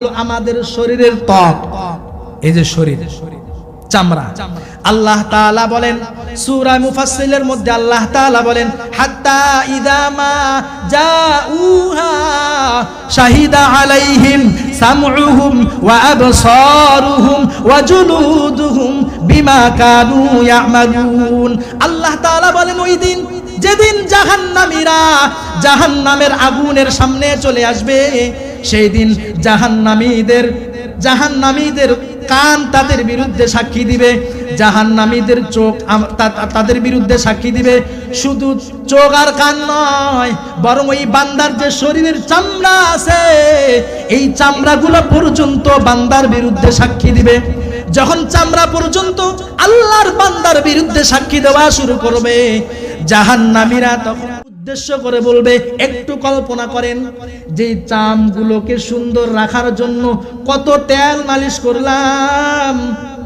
আমাদের শরীরের ত্বক, এই যে শরীর চামড়া, আল্লাহ তাআলা বলেন সূরা মুফাসসিলের মধ্যে আল্লাহ তাআলা বলেন হাত্তা ইযা মা জাউহা শাহিদা আলাইহিম সামউহুম ওয়া আবসারুহুম ওয়া জুলুদুহুম বিমা কানু ইয়ামালুন। আল্লাহ তাআলা বলেন ওই দিন যেদিন জাহান্নামীরা জাহান্নামের আগুনের সামনে চলে আসবে, সেই দিন জাহান্নামীদের কান তাদের বিরুদ্ধে সাক্ষী দিবে, জাহান্নামীদের চোখ তাদের বিরুদ্ধে সাক্ষী দিবে। শুধু চোখ আর কান নয়, বরং ওই বান্দার যে শরীরের চামড়া আছে, এই চামড়াগুলো পর্যন্ত বান্দার বিরুদ্ধে সাক্ষী দিবে। যখন চামড়া পর্যন্ত আল্লাহর বান্দার বিরুদ্ধে সাক্ষী দেওয়া শুরু করবে, জাহান্নামীরা তখন উদ্দেশ্য করে বলবে, একটু কল্পনা করেন যে চামগুলোকে সুন্দর রাখার জন্য কত তেল মালিশ করলাম,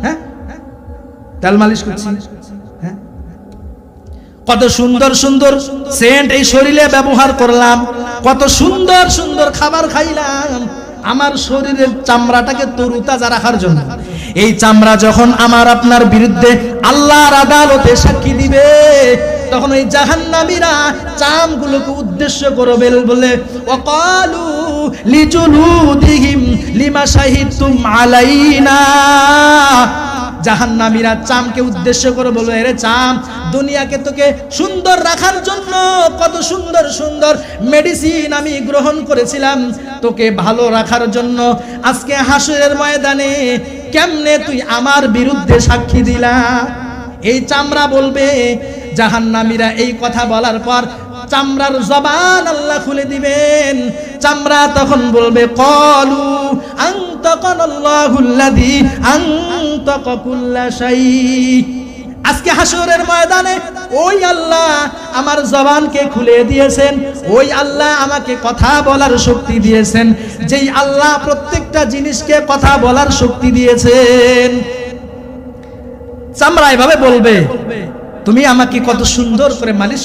হ্যাঁ তেল মালিশ করছি, হ্যাঁ কত সুন্দর সুন্দর সেন্ট এই শরীরে ব্যবহার করলাম, কত সুন্দর সুন্দর খাবার খাইলাম আমার শরীরের চামড়াটাকে তরুতাজা রাখার জন্য। এই চামড়া যখন আমার আপনার বিরুদ্ধে আল্লাহর আদালতে সাক্ষী দিবে, তখন ওই জাহান্নামীরা চামগুলোকে উদ্দেশ্য করে বলে ওয়াকালু লিজুলুদিহিম লিমা শাহিদতুম আলাইনা। জাহান্নামীরা চামকে উদ্দেশ্য করে বলবে, আরে চাম, দুনিয়াকে তোকে সুন্দর রাখার জন্য কত সুন্দর সুন্দর মেডিসিন আমি গ্রহণ করেছিলাম তোকে ভালো রাখার জন্য, আজকে হাসরের ময়দানে কেমনে তুই আমার বিরুদ্ধে সাক্ষী দিলা? এই চামড়া বলবে। জাহান্নামীরা এই কথা বলার পর চামড়ার জবান আল্লাহ খুলে দিবেন। চামড়া তখন বলবে ক্বালু আনতাকানাল্লাহুল্লাযী আনতাকা কুল্লা শাই। আজকে হাসরের ময়দানে ওই আল্লাহ আমার জবানকে খুলে দিয়েছেন, ওই আল্লাহ আমাকে কথা বলার শক্তি দিয়েছেন, যেই আল্লাহ প্রত্যেকটা জিনিসকে কথা বলার শক্তি দিয়েছেন। চামড়া এভাবে বলবে, তুমি আমাকে কত সুন্দর করে মালিশ